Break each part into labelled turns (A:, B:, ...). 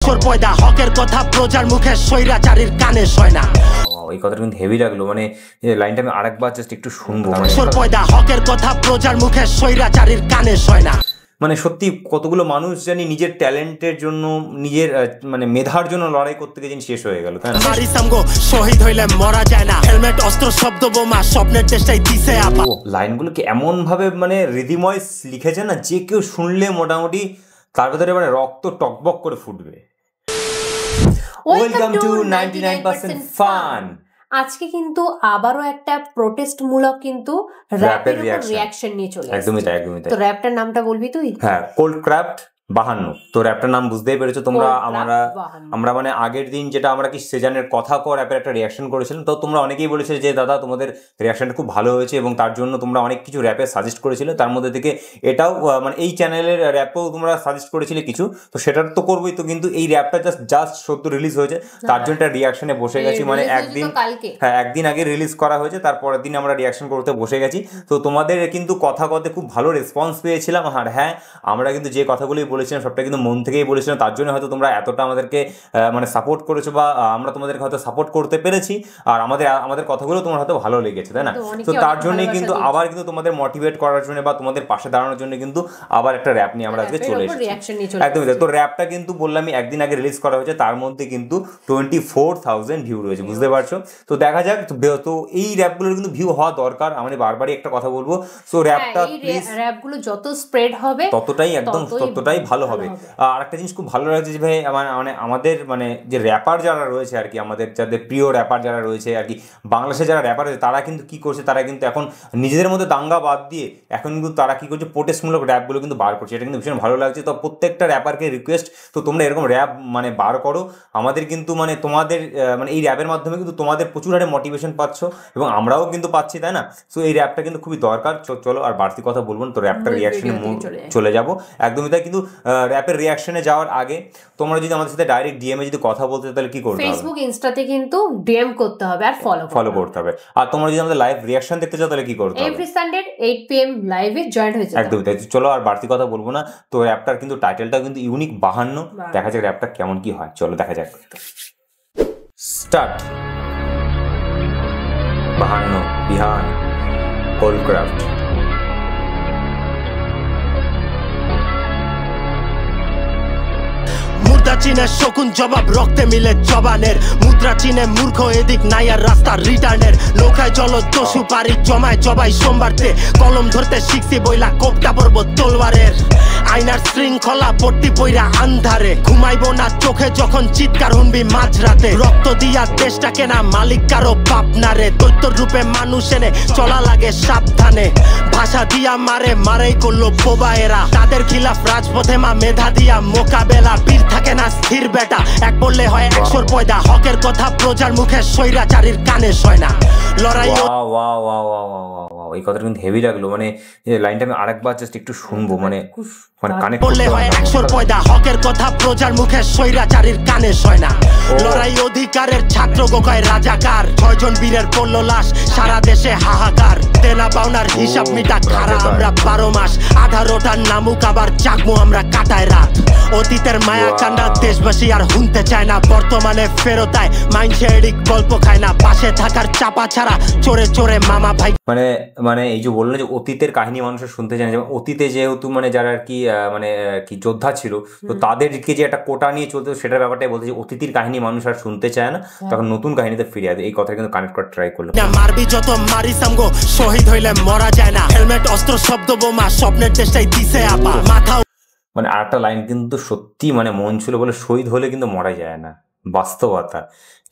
A: একশোর পয়দা হকের কথা প্রজার মুখে স্বৈরাচারীর কানে শয় না।
B: এই কথাটা কিন্তু হেভি লাগলো, মানে লাইনটা আমি আরেকবার জাস্ট একটু শুনবো।
A: একশোর পয়দা হকের কথা প্রজার মুখে স্বৈরাচারীর কানে শয় না।
B: মানে সত্যি কতগুলো মানুষ জানি নিজের ট্যালেন্টের জন্য, নিজের মানে মেধার জন্য লড়াই করতে গিয়ে শেষ হয়ে গেল, তাই না?
A: শহীদ হইলে মরা যায় না, হেলমেট অস্ত্র শব্দ বোমা স্বপ্নের চেষ্টায় দিছে আপা।
B: লাইনগুলোকে এমন ভাবে মানে হৃদিময় লিখেছে না, যে কেউ শুনলে মোটামুটি তার ভেতরে মানে রক্ত টকবক করে ফুটবে। Welcome to 99% fun.
C: আজকে কিন্তু আবারও একটা প্রোটেস্ট মূলক কিন্তু র‍্যাপের রিঅ্যাকশন নিয়ে চলে আসছে।
B: একদমই তাই, একদমই তাই।
C: তো র‍্যাপটার নামটা বলবি তুই?
B: হ্যাঁ, কোল্ড ক্রাফট 52। তো র‍্যাপটার নাম বুঝতেই পেরেছো তোমরা। আমরা মানে আগের দিন যেটা আমরা কি সেজানের কথা কর র‍্যাপের একটা রিঅ্যাকশন করেছিলাম, তো তোমরা অনেকেই বলেছিলে যে দাদা তোমাদের রিঅ্যাকশনটা খুব ভালো হয়েছে এবং তার জন্য তোমরা অনেক কিছু র‍্যাপের সাজেস্ট করেছিলে। তার মধ্যে থেকে এটাও মানে এই চ্যানেলের র‍্যাপও তোমরা সাজেস্ট করেছিলে কিছু, তো সেটা তো করবোই। তো কিন্তু এই র‍্যাপটা জাস্ট সদ্য রিলিজ হয়েছে, তার জন্য একটা রিঅ্যাকশনে বসে গেছি। মানে একদিন আগে রিলিজ করা হয়েছে, তারপরের দিন আমরা রিঅ্যাকশন করতে বসে গেছি। তো তোমাদের কিন্তু কথা কথাতে খুব ভালো রেসপন্স পেয়েছিলাম। আর হ্যাঁ, আমরা কিন্তু যে কথাগুলোই বলেছিলাম সবটা কিন্তু মন থেকেই বলেছিলাম, তার জন্য হয়তো তোমরা এতটা আমাদেরকে মানে সাপোর্ট করেছো, বা আমরা তোমাদেরকে হয়তো সাপোর্ট করতে পেরেছি। আর আমাদের কথাগুলো তোমার হয়তো ভালো লেগেছে, তাই না? তো তার জন্যই কিন্তু আবার কিন্তু তোমাদের মোটিভেট করার জন্য বা তোমাদের পাশে দাঁড়ানোর জন্য কিন্তু আবার একটা র‍্যাপ নিয়ে আমরা আজকে চলে এসেছি। একদমই তাই। তো র‍্যাপটা কিন্তু বললাম আমি একদিন আগে রিলিজ করা হয়েছে, তার মধ্যে কিন্তু 24,000 ভিউ রয়েছে, বুঝতে পারছো? তো দেখা যাক। তো এই র‍্যাপগুলোর কিন্তু ভিউ হওয়া দরকার। আমি বারবারই একটা কথা বলবো, সো র‍্যাপটা প্লিজ,
C: র‍্যাপগুলো যত স্প্রেড হবে
B: ততটাই ভালো হবে। আর একটা জিনিস খুব ভালো লাগছে যে ভাই, মানে আমাদের মানে যে র্যাপার যারা রয়েছে আর কি, আমাদের যাদের প্রিয় র্যাপার যারা রয়েছে আর কি, বাংলাদেশে যারা র্যাপার রয়েছে, তারা কিন্তু কি করছে, তারা কিন্তু এখন নিজেদের মধ্যে দাঙ্গা বাদ দিয়ে এখন কিন্তু তারা কি করছে, প্রোটেস্টমূলক র্যাপগুলো কিন্তু বার করছে। এটা কিন্তু ভীষণ ভালো লাগছে। তো প্রত্যেকটা র্যাপারকে রিকোয়েস্ট, তো তোমরা এরকম র্যাপ মানে বার করো। আমাদের কিন্তু মানে তোমাদের মানে এই র্যাপের মাধ্যমে কিন্তু তোমাদের প্রচুর হারে মোটিভেশন পাচ্ছ এবং আমরাও কিন্তু পাচ্ছি, তাই না? সো এই র্যাপটা কিন্তু খুবই দরকার। চলো আর বাড়তি কথা বলবো না, তো র্যাপটার রিঅ্যাকশনে চলে যাবো। একদমই তাই। কিন্তু র‍্যাপের রিঅ্যাকশনে যাওয়ার আগে তোমরা যদি আমাদের সাথে ডাইরেক্ট ডিএমে যদি কথা বলতে, তাহলে কি করতে হবে?
C: ফেসবুক ইনস্টাতে কিন্তু ডিএম করতে হবে আর ফলো করতে হবে।
B: আর তোমরা যদি আমাদের লাইভ রিঅ্যাকশন দেখতে চাও, তাহলে কি করতে হবে?
C: এভরি সানডে 8 PM লাইভে জয়েন হয়ে যাবে।
B: একদমই তাই। চলো আর বাড়তি কথা বলবো না। তো র‍্যাপটার কিন্তু টাইটেলটাও কিন্তু ইউনিক, 52। দেখা যাক র‍্যাপটা কেমন কি হয়। চলো দেখা যাক। স্টার্ট। 52 বিহান কোল্ড ক্রাফট।
A: মুদ্রা চিনে শকুন জবাব রক্তে মিলে জবানের, মুদ্রা চিনে মূর্খ এদিক নাই আর রাস্তা রিটার্নের। নৌকায় চলো দস্যু পারি জমায় জবাই সোমবারতে, কলম ধরতে শিখছি বইলা কোপটা পড়ব তলোয়ারের। আয়নার শৃঙ্খলা পট্টি পইরা আন্ধারে, ঘুমাইবো না চোখে যখন চিৎকার শুনবি মাঝরাতে। রক্ত দিয়া দেশটা কেনা মালিক কারো বাপ না রে, দৈত্যর রূপে মানুষ এনে চলা লাগে সাবধানে। ভাষা দিয়া মারেই করলো বোবায়েরা, তাদের খিলাফ রাজপথে মা মেধা দিয়া মোকাবেলা। বীর থাকে না স্থির বেটা, এক বললে হয় 100-র পয়দা হকের কথা প্রজার মুখে স্বৈরাচারীর কানে শয় না। লড়াই
B: এই কথাটা কিন্তু হেভি লাগলো, মানে লাইনটা আমি আরেকবার জাস্ট একটু শুনবো। মানে কানেক্ট
A: বললে হয় 100-র পয়দা হকের কথা প্রজার মুখে স্বৈরাচারীর কানে শয় না। লড়াই অধিকারের ছাত্র গোকায় রাজাকার, 6 জন বীরের পড়ল লাশ, সারা দেশে হাহাকার। দেনা পাওনার হিসাব মিটা খারা আমরা 12 মাস, 18টার নামুক আবার জাগমু আমরা কাটায় রাত। অতীতের মায়া কান্ডা দেশবাসী আর হুনতে চায় না, বর্তমানে ফেরতায় মাইনসে এডিক গল্প খায় না। পাশে থাকার চাপা ছাড়া চোরে চোরে মামা ভাই।
B: মানে এই যে বললো যে অতীতের কাহিনী মানুষের শুনতে চায় না, যেমন অতীতে যেহেতু মানে যারা আর কি মানে কি যোদ্ধা ছিল, তো তাদেরকে যে একটা কোটা নিয়ে চলতো, সেটার ব্যাপারটাই বলতে যে অতীতের কাহিনী মানুষ আর শুনতে চায় না, তখন নতুন কাহিনীতে ফিরে আসে। এই কথা কিন্তু কানেক্ট করার ট্রাই করলো।
A: মারবি যত মারি সামগো, শহীদ হইলে মরা যায় না, হেলমেট অস্ত্র শব্দ বোমা স্বপ্নের চেষ্টায় দিছে আপা মাথা।
B: মানে আরেকটা লাইন কিন্তু সত্যি মানে মন ছিল, বলে শহীদ হলে কিন্তু মরা যায় না, বাস্তবতা।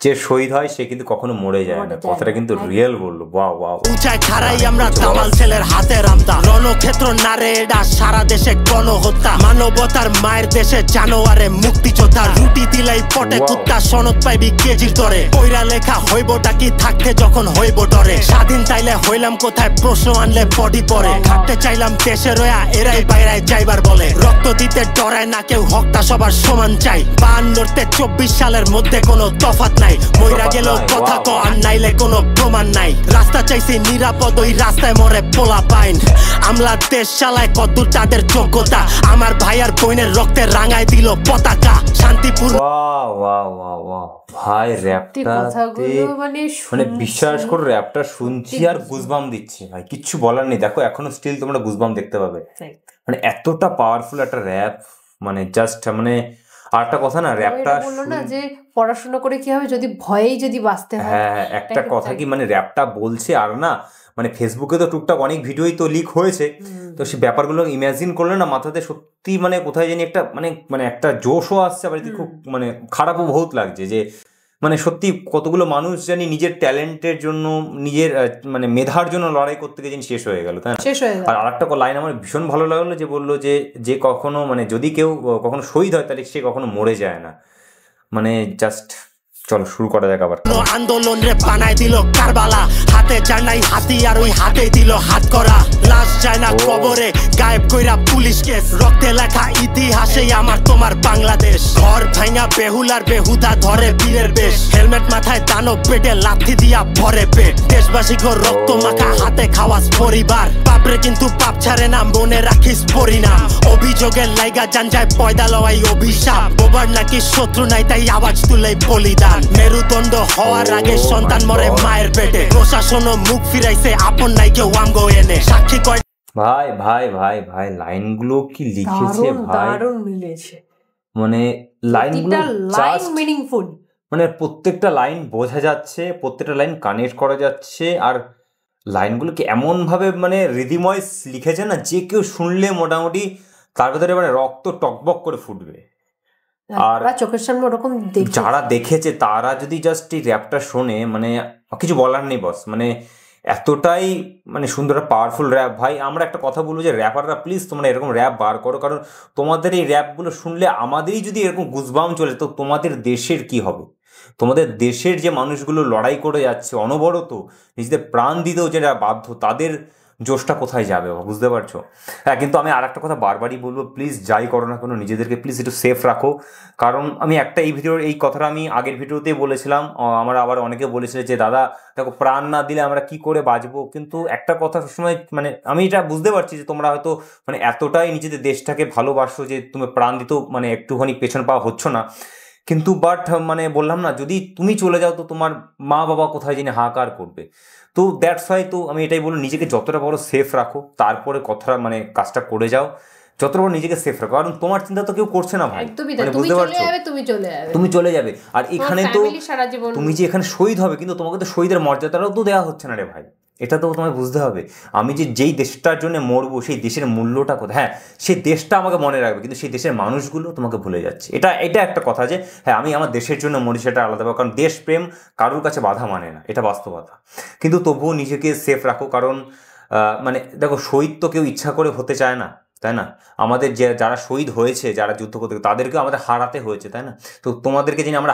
B: যে শহীদ হয় সে কিন্তু কখনো মরে যায় না, কথাটা কিন্তু রিয়েল বললো। ওয়াও।
A: উঁচায় খাড়াই আমরা দামাল ছেলের হাতে রামতা, রণক্ষেত্র নারে এটা সারা দেশে গণহত্যা। মানবতার মায়ের দেশে জানোয়ারে মুক্তিযোদ্ধা, রুটি দিলে হইলাই পটে কুত্তা সনদ পাইবি কেজির দরে কইরা লেখা হইবটা কি থাকতে যখন হইব ডরে স্বাধীন চাইলে হইলাম কোথায় প্রশ্ন আনলে বডি পরে থাকতে চাইলাম দেশে রয়া এরাই বাইরায় যাইবার বলে রক্ত দিতে ডরায় না কেউ হকটা সবার সমান চাই 52 তে 24 সালের মধ্যে কোনো তফাৎ নাই মইরা গেলেও কথা ক আর নাইলে কোনো প্রমাণ নাই রাস্তা চাইছি নিরাপদ ওই রাস্তায় মরে পোলা পাইন আমলা দেশ চালায় কদ্দূর তাদের যোগ্যতা আমার ভাই আর বোনের রক্তে রাঙায় দিল পতাকা শান্তিপূর্ণ
B: ভাই র্যাপটাতে মানে বিশ্বাস করে র্যাপটা শুনছি আর গুজবাম দিচ্ছে ভাই কিচ্ছু বলার নেই দেখো এখনো স্টিল তোমরা গুজবাম দেখতে পাবে মানে এতটা পাওয়ারফুল একটা র্যাপ মানে জাস্ট মানে আর একটা কথা না র্যাপটা
C: বললো না যে পড়াশোনা করে কি হবে যদি ভয়েই যদি বাঁচতে হয়
B: হ্যাঁ একটা কথা কি মানে র্যাপটা বলছে আর না মানে ফেসবুকে তো টুকটাক অনেক ভিডিওই তো লিক হয়েছে তো সেই ব্যাপারগুলো ইমাজিন করলে না মাথাতে সত্যি মানে কোথায় জানি একটা মানে মানে একটা জোশও আসছে আবার খুব মানে খারাপও বহুত লাগছে যে মানে সত্যি কতগুলো মানুষ জানি নিজের ট্যালেন্টের জন্য নিজের মানে মেধার জন্য লড়াই করতে গিয়ে শেষ হয়ে গেল তাই না আর আরেকটা লাইন আমার ভীষণ ভালো লাগলো যে বললো যে কখনো মানে যদি কেউ কখনো শহীদ হয় তাহলে সে কখনো মরে যায় না মানে জাস্ট চলো শুরু করা যাক আবার
A: আন্দোলন রে বানাই দিল কারবালা হাতে জানাই হাতি আর ওই হাতে দিল হাত করা লাশ যায় না কবরে গায়েব কইরা পুলিশ কেস রক্তে লেখা ইতিহাসে আমার তোমার বাংলাদেশ ঘর ভাঙা বেহুলার বেহুদা ধরে বীরের বেশ হেলমেট মাথায় দানব পেটে লাথি দিয়া ভরে পেট দেশবাসী গো রক্ত মাখা হাতে খাওয়াস পরিবার বাপরে কিন্তু পাপ ছাড়ে না মনে রাখিস পরিণাম অভিযোগের লাইগা জান যায় পয়দা লওয়াই অভিশাপ বোবার নাকি শত্রু নাই তাই আওয়াজ তুলে বলিদান মেরুদণ্ড হওয়ার আগে সন্তান মরে মায়ের পেটে প্রশাসনও মুখ ফিরাইছে আপন নাই কেউ আমগো এনে সাক্ষী কয়
B: ভাই ভাই ভাই ভাই লাইনগুলো কি লিখেছে ভাই
C: দারুণ মিলেছে
B: মানে লাইনগুলো
C: লাইন মিনিংফুল
B: মানে প্রত্যেকটা লাইন বোঝা যাচ্ছে প্রত্যেকটা লাইন কানেক্ট করা যাচ্ছে আর লাইনগুলোকে এমন ভাবে মানে হৃদয়ময় লিখেছে না যে কেউ শুনলে মোটামুটি তার ভেতরে মানে রক্ত টকবক করে ফুটবে আর
C: চোখের সামনে ওরকম
B: যারা দেখেছে তারা যদি জাস্ট এই র্যাপটা শোনে মানে কিছু বলার নেই বস মানে এতটাই মানে সুন্দর পাওয়ারফুল র্যাপ ভাই আমরা একটা কথা বলবো যে র্যাপাররা প্লিজ তোমরা এরকম র্যাপ বার করো কারণ তোমাদের এই র্যাপগুলো শুনলে আমাদেরই যদি এরকম গুজবাম চলে তো তোমাদের দেশের কি হবে তোমাদের দেশের যে মানুষগুলো লড়াই করে যাচ্ছে অনবরত নিজেদের প্রাণ দিতেও যেটা বাধ্য তাদের জোশটা কোথায় যাবে বুঝতে পারছো হ্যাঁ কিন্তু আমি আর একটা কথা বারবারই বলবো প্লিজ যাই করো না কোনো নিজেদেরকে প্লিজ একটু সেফ রাখো কারণ আমি একটা এই ভিডিওর এই কথাটা আমি আগের ভিডিওতেই বলেছিলাম আমার আবার অনেকে বলেছিল যে দাদা দেখো প্রাণ না দিলে আমরা কি করে বাঁচবো কিন্তু একটা কথা সবসময় মানে আমি এটা বুঝতে পারছি যে তোমরা হয়তো মানে এতটাই নিজেদের দেশটাকে ভালোবাসো যে তুমি প্রাণ দিতেও মানে একটুখানি পেছন পাওয়া হচ্ছ না কিন্তু বাট মানে বললাম না যদি তুমি চলে যাও তো তোমার মা বাবা কোথায় জেনে হাহাকার করবে তো দ্যাটস ওয়াই তো আমি এটাই বলবো নিজেকে যতটা বড় সেফ রাখো তারপরে কথাটা মানে কাজটা করে যাও যতটা বড় নিজেকে সেফ রাখো কারণ তোমার চিন্তা তো কেউ করছে না ভাই মানে বুঝতে পারছো তুমি চলে যাবে আর এখানে তো তুমি যে এখানে শহীদ হবে কিন্তু তোমাকে তো শহীদের মর্যাদাটাও তো দেওয়া হচ্ছে না রে ভাই এটা তো তোমায় বুঝতে হবে আমি যেই দেশটার জন্য মরবো সেই দেশের মূল্যটা কোথায় হ্যাঁ সেই দেশটা আমাকে মনে রাখবে কিন্তু সেই দেশের মানুষগুলো তোমাকে ভুলে যাচ্ছে এটা একটা কথা যে হ্যাঁ আমি আমার দেশের জন্য মরি সেটা আলাদা কারণ দেশপ্রেম কারোর কাছে বাধা মানে না এটা বাস্তবতা কিন্তু তবুও নিজেকে সেফ রাখো কারণ মানে দেখো শহীদ তো কেউ ইচ্ছা করে হতে চায় না তাই না আমাদের যারা শহীদ হয়েছে যারা যুদ্ধ করতে তাদেরকেও আমাদের হারাতে হয়েছে তাই না তো তোমাদেরকে যিনি আমরা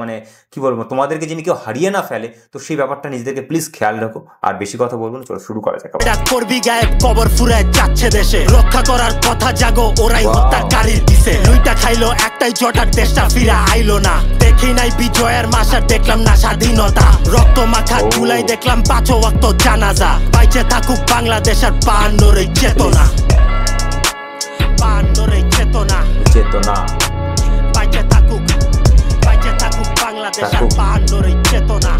B: মানে কি বলবো তোমাদেরকে যিনি কেউ হারিয়ে না ফেলে তো সেই ব্যাপারটা নিজেদেরকে প্লিজ খেয়াল রাখো আর বেশি কথা বলবো না চলো শুরু করা যাক
A: করবি গায়েব কবর ফুরায় যাচ্ছে দেশে রক্ষা করার কথা জাগো ওরাই হত্যাকারীর দিছে লুইটা খাইলো একটাই জটার দেশটা ফিরা আইলো না দেখি নাই বিজয়ের মাসার দেখলাম না স্বাধীনতা রক্ত মাখা চুলাই দেখলাম 5 ওয়াক্ত জানাজা বাইচে থাকুক বাংলাদেশ আর 52 এই চেতনা
B: চেতনা
A: বাইচে থাকুক বাংলাদেশ আর 52 এই চেতনা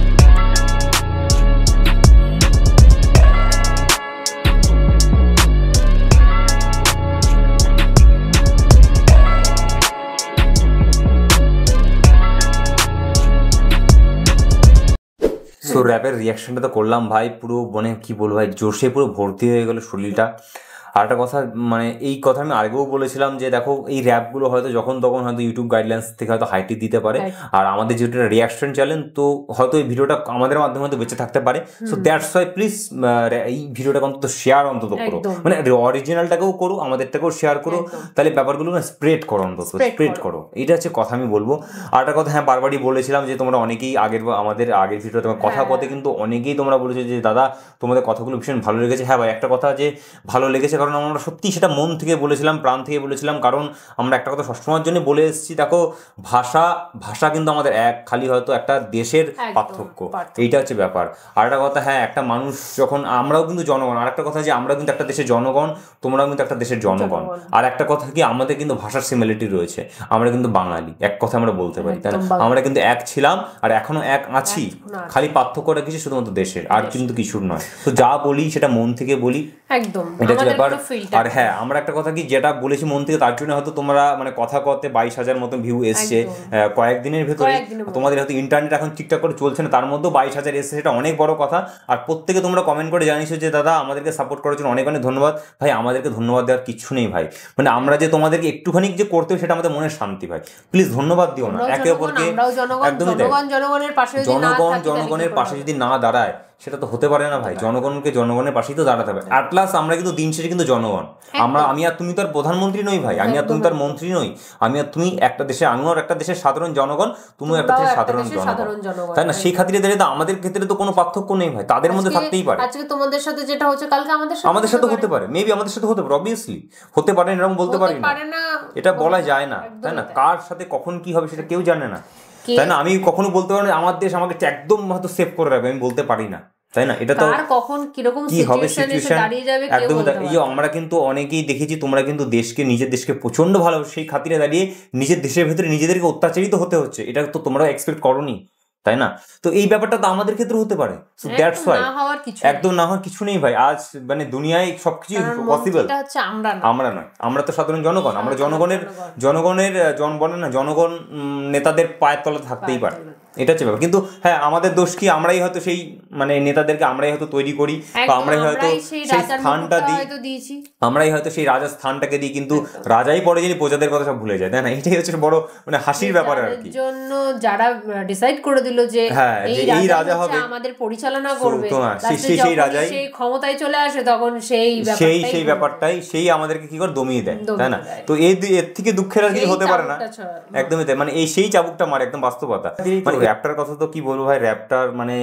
B: সো র্যাপের রিয়াকশনটা তো করলাম ভাই পুরো মানে কি বলবো ভাই জোশে পুরো ভর্তি হয়ে গেল শরীরটা আর একটা কথা, মানে এই কথা আমি আগেও বলেছিলাম যে দেখো এই র্যাপগুলো হয়তো যখন তখন হয়তো ইউটিউব গাইডলাইন্স থেকে হয়তো হাইটি দিতে পারে, আর আমাদের যেটা রিয়াকশন চ্যানেল, তো হয়তো এই ভিডিওটা আমাদের মাধ্যমে হয়তো বেঁচে থাকতে পারে। সো দ্যাটস ওয়াই প্লিজ এই ভিডিওটা অন্তত শেয়ার অন্তত করো, মানে অরিজিনালটাকেও করো, আমাদেরটাকেও শেয়ার করো, তাহলে ব্যাপারগুলো না স্প্রেড করো, অন্তত স্প্রেড করো, এটা হচ্ছে কথা আমি বলবো। আর একটা কথা হ্যাঁ বারবারই বলেছিলাম যে তোমরা অনেকেই আমাদের আগের ভিডিওতে তোমার কথা কথা কিন্তু অনেকেই তোমরা বলেছো যে দাদা তোমাদের কথাগুলো ভীষণ ভালো লেগেছে। হ্যাঁ ভাই, একটা কথা যে ভালো লেগেছে কারণ আমরা সত্যি সেটা মন থেকে বলেছিলাম, প্রাণ থেকে বলেছিলাম, কারণ আমরা একটা কথা সবসময়ের জন্য বলে এসেছি, দেখো ভাষা কিন্তু আমাদের এক, খালি হয়তো একটা দেশের পার্থক্য, এইটা হচ্ছে ব্যাপার। আর একটা কথা হ্যাঁ, একটা মানুষ যখন, আমরাও কিন্তু জনগণ, আর একটা কথা যে আমরা কিন্তু একটা দেশের জনগণ, তোমরাও কিন্তু একটা দেশের জনগণ। আর একটা কথা কি, আমাদের কিন্তু ভাষার সিমিলারিটি রয়েছে, আমরা কিন্তু বাঙালি, এক কথা আমরা বলতে পারি, তাই না? আমরা কিন্তু এক ছিলাম আর এখনো এক আছি, খালি পার্থক্যটা কিছু শুধুমাত্র দেশের, আর কিন্তু কিছুর নয়। তো যা বলি সেটা মন থেকে বলি, একদম, এটা হচ্ছে ব্যাপার। আর হ্যাঁ আমরা একটা কথা কি, যেটা বলেছি মন থেকে, তার জন্য হয়তো তোমরা মানে কথা কথে 22,000 মতন ভিউ এসছে কয়েকদিনের ভেতরে। তোমাদের হয়তো ইন্টারনেট এখন ঠিকঠাক করে চলছে না, তার মধ্যেও 22,000 এসছে, সেটা অনেক বড় কথা। আর প্রত্যেকে তোমরা কমেন্ট করে জানিয়েছো যে দাদা আমাদেরকে সাপোর্ট করার জন্য অনেক অনেক ধন্যবাদ। ভাই আমাদেরকে ধন্যবাদ দেওয়ার কিচ্ছু নেই ভাই, মানে আমরা যে তোমাদেরকে একটুখানি যে করতে হবে সেটা আমাদের মনের শান্তি। ভাই প্লিজ ধন্যবাদ দিও না একে অপরকে, একদমই জনগণের পাশে যদি না দাঁড়ায় সেটা তো হতে পারে না ভাই। জনগণের পাশেই তো দাঁড়াতে হবে। আর প্লাস আমরা কিন্তু দিন শেষে কিন্তু জনগণ, আমি আর তুমি তো আর প্রধানমন্ত্রী নই ভাই, আমি আর তুমি তো আর মন্ত্রী নই, আমি আর তুমি একটা দেশে, আমিও একটা দেশের সাধারণ জনগণ, তুমিও একটা দেশের সাধারণ জনগণ, তাই না? সেই খাতিরে দাঁড়িয়ে তো আমাদের ক্ষেত্রে তো কোনো পার্থক্য নেই ভাই, তাদের মধ্যে থাকতেই পারে।
C: আজকে তোমাদের সাথে যেটা হচ্ছে কালকে আমাদের সাথে
B: হতে পারে, মেবি আমাদের সাথে হতে পারে, অবভিয়াসলি হতে পারে, এরকম বলতে পারি না, এটা বলা যায় না, তাই না? কার সাথে কখন কি হবে সেটা কেউ জানে না, তাই না? আমি কখনো বলতে পারি না আমার দেশ আমাকে একদম হয়তো সেভ করে রাখবে, আমি বলতে পারি না, তাই না? এটা তো কখন কিরকম কি হবে সিচুয়েশন একদম। এই আমরা কিন্তু অনেকেই দেখেছি, তোমরা কিন্তু নিজের দেশকে প্রচন্ড ভালোবাসো, সেই খাতিরে দাঁড়িয়ে নিজের দেশের ভেতরে নিজেদেরকে অত্যাচারিত হতে হচ্ছে, এটা তো তোমরা এক্সপেক্ট করোনি, তাই না? তো এই ব্যাপারটা তো আমাদের ক্ষেত্রে হতে পারে। সো দ্যাটস ওয়াই একদম না হওয়ার কিছু নেই ভাই। আজ মানে দুনিয়ায় সবকিছু পসিবল, আমরা নয়, আমরা তো সাধারণ জনগণ, আমরা জনগণ নেতাদের পায়ের তলা থাকতেই পারে, এটা হচ্ছে ব্যাপার। কিন্তু হ্যাঁ আমাদের দোষ কি, আমরাই হয়তো সেই মানে নেতাদেরকে আমরাই হয়তো তৈরি করি, বা আমরাই হয়তো সেই স্থানটা দিই, আমরাই হয়তো সেই রাজার স্থানটাকে দিই, কিন্তু রাজাই পরে যিনি প্রজাদের কথা সব ভুলে যায়, তাই না? এটাই হচ্ছে বড় মানে হাসির ব্যাপার আর কি।
C: জন্য যারা ডিসাইড করে দিল যে এই রাজা হবে আমাদের পরিচালনা করবে, সেই রাজাই সেই ক্ষমতায় চলে আসে, তখন সেই ব্যাপারটাই
B: সেই আমাদেরকে কি করে দমিয়ে দেয়, তাই না? তো এর থেকে দুঃখের আর কিছু হতে পারে না, একদমই তাই। মানে এই সেই চাবুকটা মারে, একদম বাস্তবতা। মানে র্যাপটার কথা তো কি বলবো ভাই, র্যাপটার মানে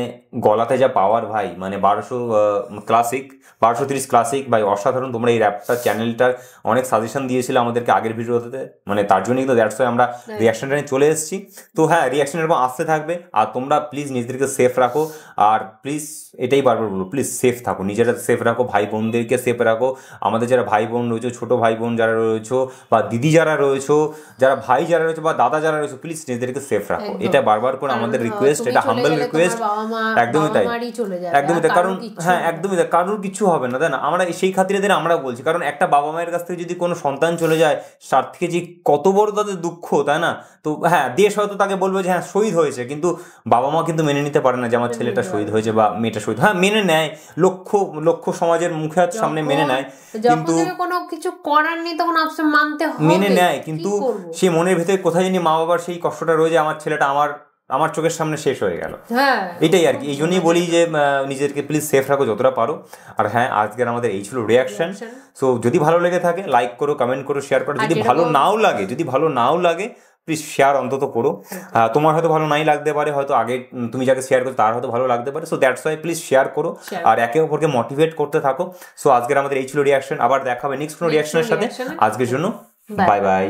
B: গলাতে যা পাওয়ার ভাই, মানে 1230 ক্লাসিক ভাই, অসাধারণ। তোমরা এই র্যাপটার চ্যানেলটার অনেক সাজেশন দিয়েছিলে আমাদেরকে আগের ভিডিওতে, মানে তার জন্যই তো দ্যাটস ওয়াই আমরা রিয়াকশনটা নিয়ে চলে এসেছি। তো হ্যাঁ রিয়াকশন এরকম আসতে থাকবে, আর তোমরা প্লিজ নিজেদেরকে সেফ রাখো, আর প্লিজ এটাই বারবার বলবো, প্লিজ সেফ থাকো, নিজেরা সেফ রাখো, ভাই বোনদেরকে সেফ রাখো। আমাদের যারা ভাই বোন রয়েছে, ছোটো ভাই বোন যারা রয়েছে, বা দিদি যারা রয়েছে, যারা ভাই যারা রয়েছে, বা দাদা যারা রয়েছে, প্লিজ নিজেদেরকে সেফ রাখো। এটা বারবার করে আমাদের রিকোয়েস্ট, এটা হাম্বল রিকোয়েস্ট, একদমই তাই, একদমই তাই। কারণ হ্যাঁ একদমই তাই, কারোর কিছু হবে না, তাই না? আমরা সেই খাতিরে আমরা বলছি, কারণ একটা বাবা মায়ের কাছ থেকে যদি কোনো সন্তান চলে যায়, তার থেকে যে কত বড় তাদের দুঃখ, তাই না? তো হ্যাঁ দেশ হয়তো তাকে বলবে যে হ্যাঁ শহীদ হয়েছে, কিন্তু বাবা মা কিন্তু মেনে নিতে পারে না যে আমার ছেলেটা শহীদ হয়েছে বা মেয়েটা শহীদ। হ্যাঁ মেনে নেয়, লক্ষ সমাজের মুখে সামনে মেনে নেয়, কিন্তু
C: কোনো কিছু করার নেই তখন মানতে হবে,
B: মেনে নেয়, কিন্তু সে মনের ভেতরে কোথায় জানি মা বাবার সেই কষ্টটা রয়েছে, আমার ছেলেটা আমার চোখের সামনে শেষ হয়ে গেল। এটাই আর কি। এই জন্যই বলি যে নিজেদেরকে প্লিজ সেফ রাখো যতটা পারো। আর হ্যাঁ আজকের আমাদের এই ছিল রিয়াকশন। সো যদি ভালো লেগে থাকে লাইক করো, কমেন্ট করো, শেয়ার করো। যদি ভালো নাও লাগে প্লিজ শেয়ার অন্তত করো। তোমার হয়তো ভালো নাই লাগতে পারে, হয়তো আগে তুমি যাকে শেয়ার করো তার হয়তো ভালো লাগতে পারে। So that's why please share করো, আর একে অপরকে মোটিভেট করতে থাকো। সো আজকের আমাদের এই ছিল রিয়াকশন, আবার দেখা হবে নেক্সট কোনো রিয়াকশনের সাথে। আজকের জন্য বাই বাই।